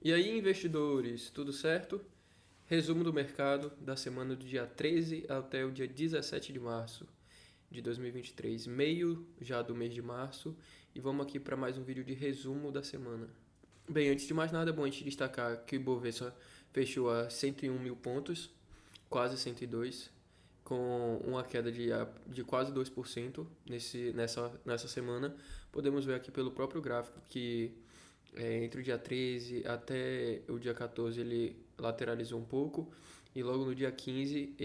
E aí, investidores, tudo certo? Resumo do mercado da semana do dia 13 até o dia 17 de março de 2023, meio já do mês de março, e vamos aqui para mais um vídeo de resumo da semana. Bem, antes de mais nada, é bom a gente destacar que o Ibovespa fechou a 101 mil pontos, quase 102, com uma queda de quase 2% nessa semana. Podemos ver aqui pelo próprio gráfico que entre o dia 13 até o dia 14 ele lateralizou um pouco e logo no dia 15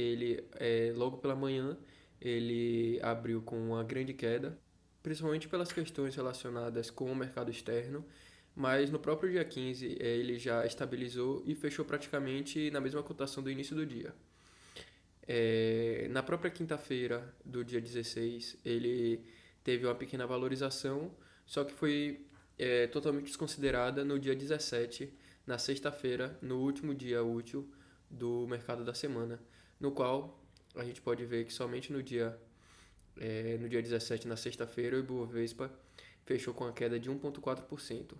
logo pela manhã ele abriu com uma grande queda, principalmente pelas questões relacionadas com o mercado externo, mas no próprio dia 15 ele já estabilizou e fechou praticamente na mesma cotação do início do dia. Na própria quinta-feira do dia 16, ele teve uma pequena valorização, só que foi totalmente desconsiderada no dia 17, na sexta-feira, no último dia útil do mercado da semana, no qual a gente pode ver que somente no dia 17, na sexta-feira, o Ibovespa fechou com a queda de 1,4%,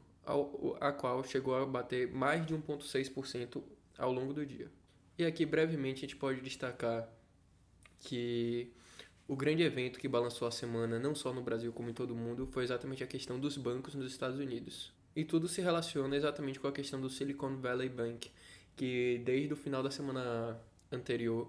a qual chegou a bater mais de 1,6% ao longo do dia. E aqui brevemente a gente pode destacar que o grande evento que balançou a semana, não só no Brasil como em todo o mundo, foi exatamente a questão dos bancos nos Estados Unidos. E tudo se relaciona exatamente com a questão do Silicon Valley Bank, que desde o final da semana anterior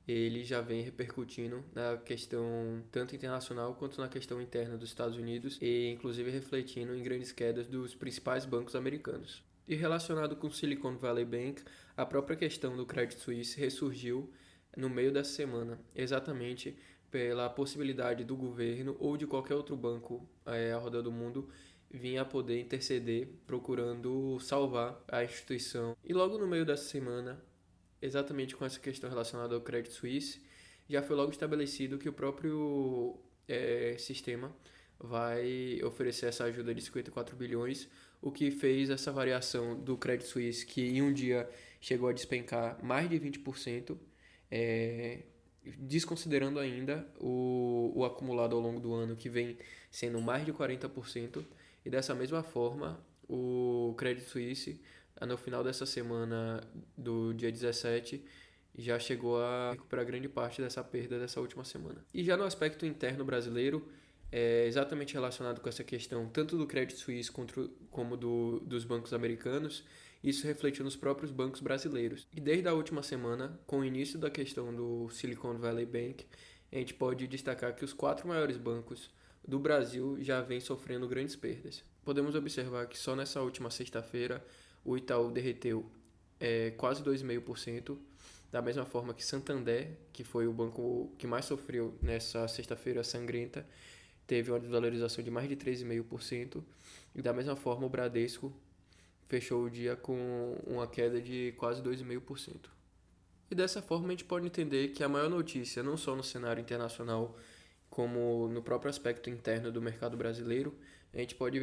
ele já vem repercutindo na questão tanto internacional quanto na questão interna dos Estados Unidos e inclusive refletindo em grandes quedas dos principais bancos americanos. E relacionado com o Silicon Valley Bank, a própria questão do Credit Suisse ressurgiu no meio dessa semana, exatamente pela possibilidade do governo ou de qualquer outro banco ao redor do mundo vir a poder interceder procurando salvar a instituição. E logo no meio dessa semana, exatamente com essa questão relacionada ao Credit Suisse, já foi logo estabelecido que o próprio sistema vai oferecer essa ajuda de 54 bilhões, o que fez essa variação do Credit Suisse, que em um dia chegou a despencar mais de 20%, desconsiderando ainda o acumulado ao longo do ano, que vem sendo mais de 40%, e dessa mesma forma, o Credit Suisse, no final dessa semana do dia 17, já chegou a recuperar grande parte dessa perda dessa última semana. E já no aspecto interno brasileiro, exatamente relacionado com essa questão tanto do Credit Suisse como dos bancos americanos, isso refletiu nos próprios bancos brasileiros. E desde a última semana, com o início da questão do Silicon Valley Bank, a gente pode destacar que os 4 maiores bancos do Brasil já vêm sofrendo grandes perdas. Podemos observar que só nessa última sexta-feira o Itaú derreteu quase 2,5%, da mesma forma que Santander, que foi o banco que mais sofreu nessa sexta-feira sangrenta, teve uma desvalorização de mais de 3,5%, e da mesma forma o Bradesco fechou o dia com uma queda de quase 2,5%. E dessa forma a gente pode entender que a maior notícia, não só no cenário internacional, como no próprio aspecto interno do mercado brasileiro, a gente pode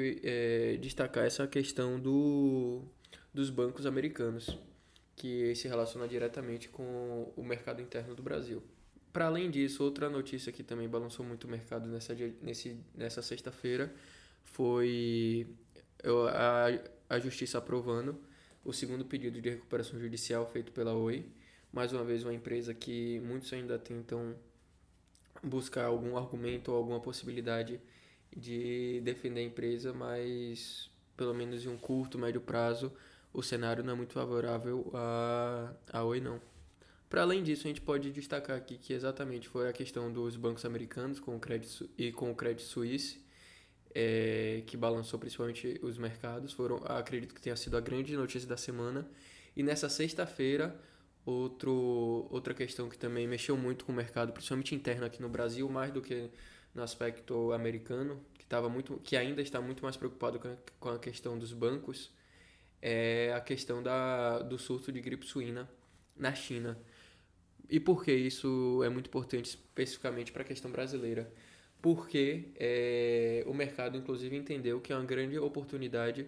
destacar essa questão dos bancos americanos, que se relaciona diretamente com o mercado interno do Brasil. Para além disso, outra notícia que também balançou muito o mercado nessa sexta-feira foi a Justiça aprovando o segundo pedido de recuperação judicial feito pela Oi. Mais uma vez, uma empresa que muitos ainda tentam buscar algum argumento ou alguma possibilidade de defender a empresa, mas pelo menos em um curto, médio prazo, o cenário não é muito favorável a Oi, não. Para além disso, a gente pode destacar aqui que exatamente foi a questão dos bancos americanos com o Credit Suisse, que balançou principalmente os mercados. Acredito que tenha sido a grande notícia da semana. E nessa sexta-feira, outra questão que também mexeu muito com o mercado, principalmente interno aqui no Brasil, mais do que no aspecto americano, que ainda está muito mais preocupado com a questão dos bancos, é a questão do surto de gripe suína na China. E por que isso é muito importante especificamente para a questão brasileira? Porque o mercado, inclusive, entendeu que é uma grande oportunidade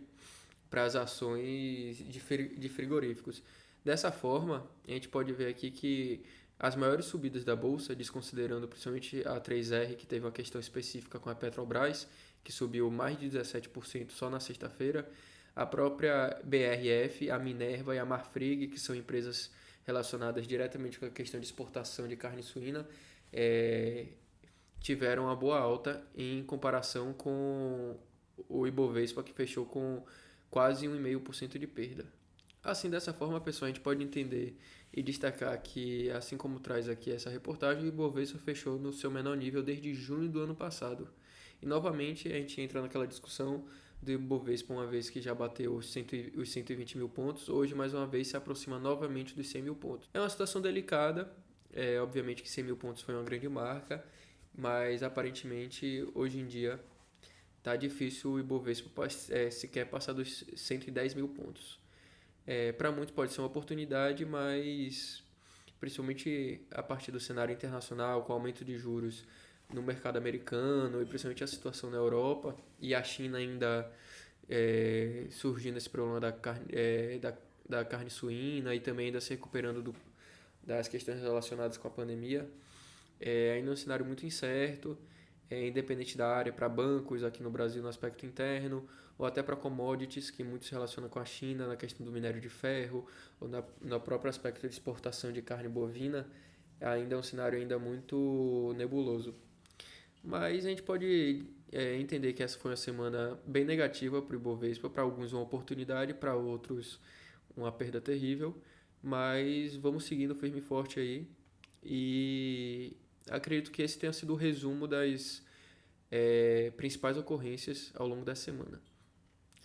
para as ações de frigoríficos. Dessa forma, a gente pode ver aqui que as maiores subidas da bolsa, desconsiderando principalmente a 3R, que teve uma questão específica com a Petrobras, que subiu mais de 17% só na sexta-feira, A própria BRF, a Minerva e a Marfrig, que são empresas relacionadas diretamente com a questão de exportação de carne suína, é, tiveram uma boa alta em comparação com o Ibovespa, que fechou com quase 1,5% de perda. Assim, dessa forma, pessoal, a gente pode entender e destacar que, assim como traz aqui essa reportagem, o Ibovespa fechou no seu menor nível desde junho do ano passado. E, novamente, a gente entra naquela discussão do Ibovespa, uma vez que já bateu os 120 mil pontos, hoje, mais uma vez, se aproxima novamente dos 100 mil pontos. É uma situação delicada, obviamente que 100 mil pontos foi uma grande marca, mas, aparentemente, hoje em dia, tá difícil o Ibovespa sequer passar dos 110 mil pontos. Para muitos pode ser uma oportunidade, mas principalmente a partir do cenário internacional, com o aumento de juros no mercado americano e principalmente a situação na Europa e a China ainda surgindo esse problema da carne suína e também ainda se recuperando das questões relacionadas com a pandemia, ainda é um cenário muito incerto, independente da área, para bancos aqui no Brasil no aspecto interno, ou até para commodities, que muito se relaciona com a China na questão do minério de ferro, ou no próprio aspecto de exportação de carne bovina, ainda é um cenário ainda muito nebuloso. Mas a gente pode entender que essa foi uma semana bem negativa para o Ibovespa, para alguns uma oportunidade, para outros uma perda terrível, mas vamos seguindo firme e forte aí, e acredito que esse tenha sido o resumo das principais ocorrências ao longo da semana.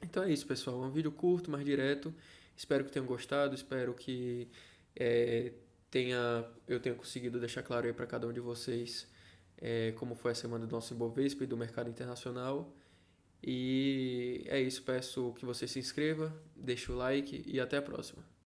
Então é isso, pessoal. É um vídeo curto, mais direto. Espero que tenham gostado. Espero que é, eu tenha conseguido deixar claro aí para cada um de vocês como foi a semana do nosso Ibovespa e do mercado internacional. E é isso. Peço que você se inscreva, deixe o like e até a próxima.